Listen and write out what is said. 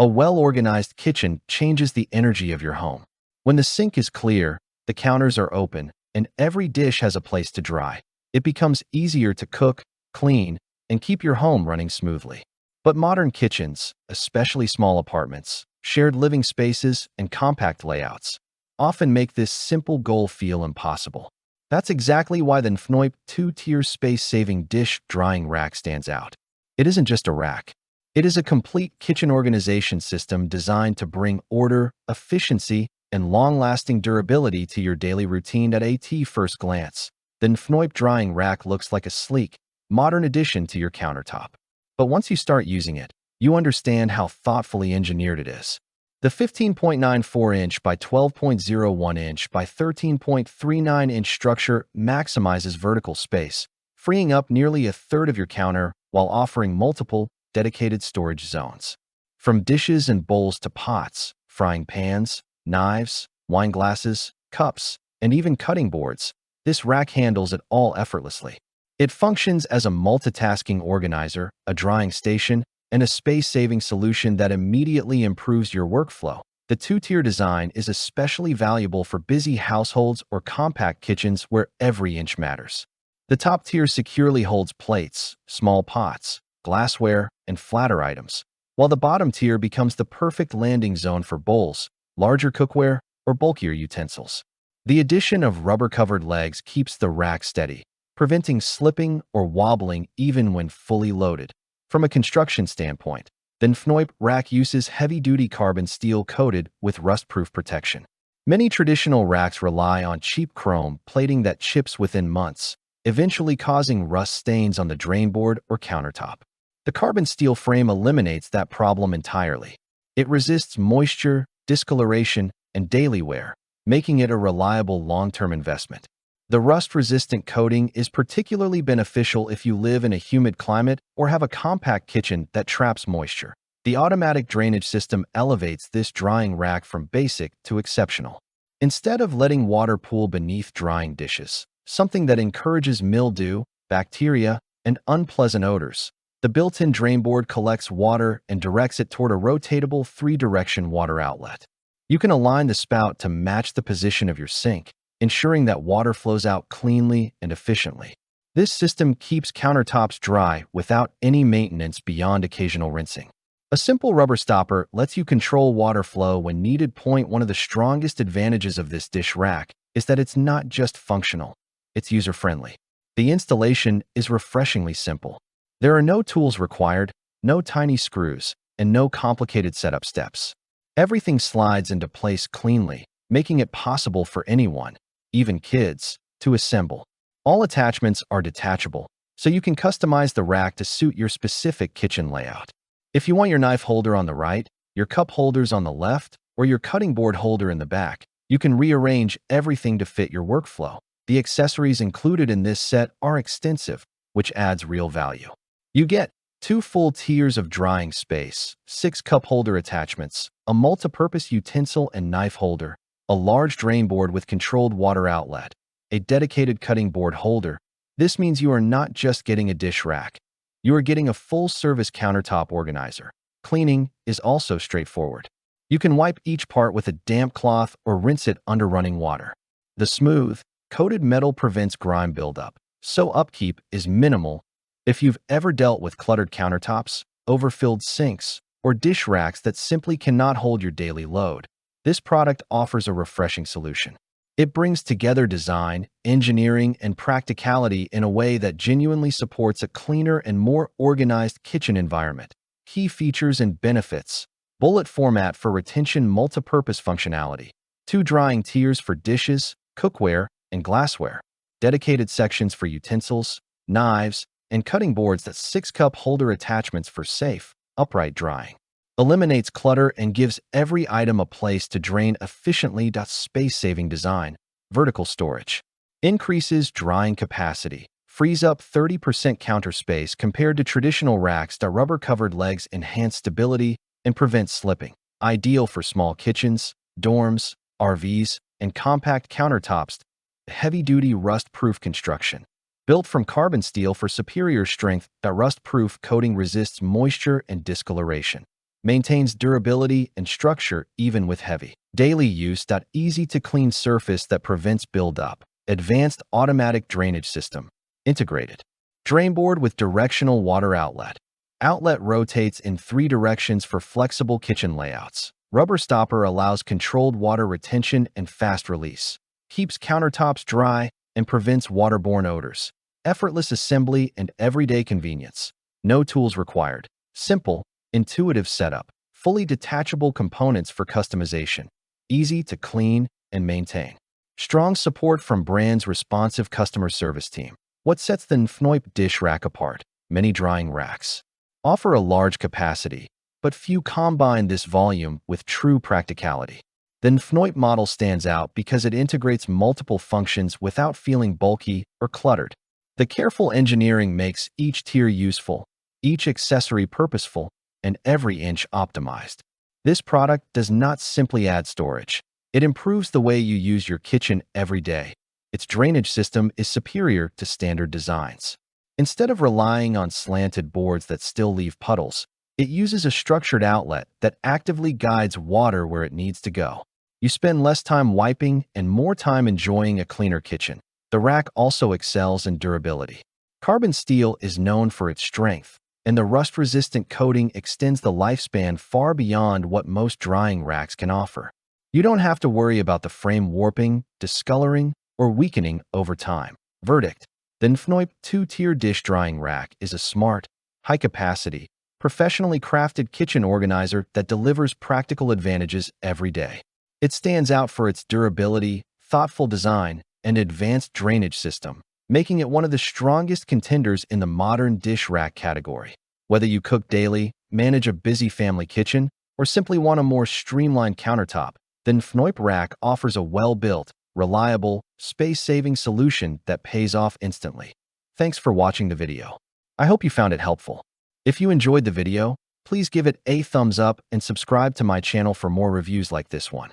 A well-organized kitchen changes the energy of your home. When the sink is clear, the counters are open, and every dish has a place to dry, it becomes easier to cook, clean, and keep your home running smoothly. But modern kitchens, especially small apartments, shared living spaces, and compact layouts, often make this simple goal feel impossible. That's exactly why the Nfnoyp two-tier space-saving dish drying rack stands out. It isn't just a rack. It is a complete kitchen organization system designed to bring order, efficiency, and long-lasting durability to your daily routine. At first glance, the Nfnoyp drying rack looks like a sleek, modern addition to your countertop. But once you start using it, you understand how thoughtfully engineered it is. The 15.94-inch by 12.01-inch by 13.39-inch structure maximizes vertical space, freeing up nearly a third of your counter while offering multiple, dedicated storage zones. From dishes and bowls to pots, frying pans, knives, wine glasses, cups, and even cutting boards, this rack handles it all effortlessly. It functions as a multitasking organizer, a drying station, and a space-saving solution that immediately improves your workflow. The two-tier design is especially valuable for busy households or compact kitchens where every inch matters. The top tier securely holds plates, small pots, glassware, and flatter items, while the bottom tier becomes the perfect landing zone for bowls, larger cookware, or bulkier utensils. The addition of rubber-covered legs keeps the rack steady, preventing slipping or wobbling even when fully loaded. From a construction standpoint, the Nfnoyp rack uses heavy-duty carbon steel coated with rust-proof protection. Many traditional racks rely on cheap chrome plating that chips within months, eventually causing rust stains on the drainboard or countertop. The carbon steel frame eliminates that problem entirely. It resists moisture, discoloration, and daily wear, making it a reliable long-term investment. The rust-resistant coating is particularly beneficial if you live in a humid climate or have a compact kitchen that traps moisture. The automatic drainage system elevates this drying rack from basic to exceptional. Instead of letting water pool beneath drying dishes, something that encourages mildew, bacteria, and unpleasant odors, the built-in drainboard collects water and directs it toward a rotatable 3-direction water outlet. You can align the spout to match the position of your sink, ensuring that water flows out cleanly and efficiently. This system keeps countertops dry without any maintenance beyond occasional rinsing. A simple rubber stopper lets you control water flow when needed. One of the strongest advantages of this dish rack is that it's not just functional, it's user-friendly. The installation is refreshingly simple. There are no tools required, no tiny screws, and no complicated setup steps. Everything slides into place cleanly, making it possible for anyone, even kids, to assemble. All attachments are detachable, so you can customize the rack to suit your specific kitchen layout. If you want your knife holder on the right, your cup holders on the left, or your cutting board holder in the back, you can rearrange everything to fit your workflow. The accessories included in this set are extensive, which adds real value. You get 2 full tiers of drying space, 6 cup holder attachments, a multi-purpose utensil and knife holder, a large drain board with controlled water outlet, a dedicated cutting board holder. This means you are not just getting a dish rack. You are getting a full-service countertop organizer. Cleaning is also straightforward. You can wipe each part with a damp cloth or rinse it under running water. The smooth, coated metal prevents grime buildup, so upkeep is minimal. If you've ever dealt with cluttered countertops, overfilled sinks, or dish racks that simply cannot hold your daily load, this product offers a refreshing solution. It brings together design, engineering, and practicality in a way that genuinely supports a cleaner and more organized kitchen environment. Key features and benefits: bullet format for retention, multi-purpose functionality, 2 drying tiers for dishes, cookware, and glassware, dedicated sections for utensils, knives, and cutting boards, that 6 cup holder attachments for safe, upright drying. Eliminates clutter and gives every item a place to drain efficiently. Space-saving design, vertical storage. Increases drying capacity, frees up 30% counter space compared to traditional racks. Rubber-covered legs enhance stability and prevent slipping. Ideal for small kitchens, dorms, RVs, and compact countertops. Heavy-duty rust-proof construction. Built from carbon steel for superior strength, the rust-proof coating resists moisture and discoloration. maintains durability and structure even with heavy daily use. Easy-to-clean surface that prevents buildup. Advanced automatic drainage system. Integrated drain board with directional water outlet. Outlet rotates in 3 directions for flexible kitchen layouts. Rubber stopper allows controlled water retention and fast release. Keeps countertops dry and prevents waterborne odors. Effortless assembly and everyday convenience. No tools required. Simple, intuitive setup. Fully detachable components for customization. Easy to clean and maintain. Strong support from brand's responsive customer service team. What sets the Nfnoyp dish rack apart? Many drying racks offer a large capacity, but few combine this volume with true practicality. The Nfnoyp model stands out because it integrates multiple functions without feeling bulky or cluttered. The careful engineering makes each tier useful, each accessory purposeful, and every inch optimized. This product does not simply add storage. It improves the way you use your kitchen every day. Its drainage system is superior to standard designs. Instead of relying on slanted boards that still leave puddles, it uses a structured outlet that actively guides water where it needs to go. You spend less time wiping and more time enjoying a cleaner kitchen. The rack also excels in durability. Carbon steel is known for its strength, and the rust-resistant coating extends the lifespan far beyond what most drying racks can offer. You don't have to worry about the frame warping, discoloring, or weakening over time. Verdict: the Nfnoyp 2-tier dish drying rack is a smart, high-capacity, professionally crafted kitchen organizer that delivers practical advantages every day. It stands out for its durability, thoughtful design, and advanced drainage system, making it one of the strongest contenders in the modern dish rack category. Whether you cook daily, manage a busy family kitchen, or simply want a more streamlined countertop, the Nfnoyp rack offers a well-built, reliable, space-saving solution that pays off instantly. Thanks for watching the video. I hope you found it helpful. If you enjoyed the video, please give it a thumbs up and subscribe to my channel for more reviews like this one.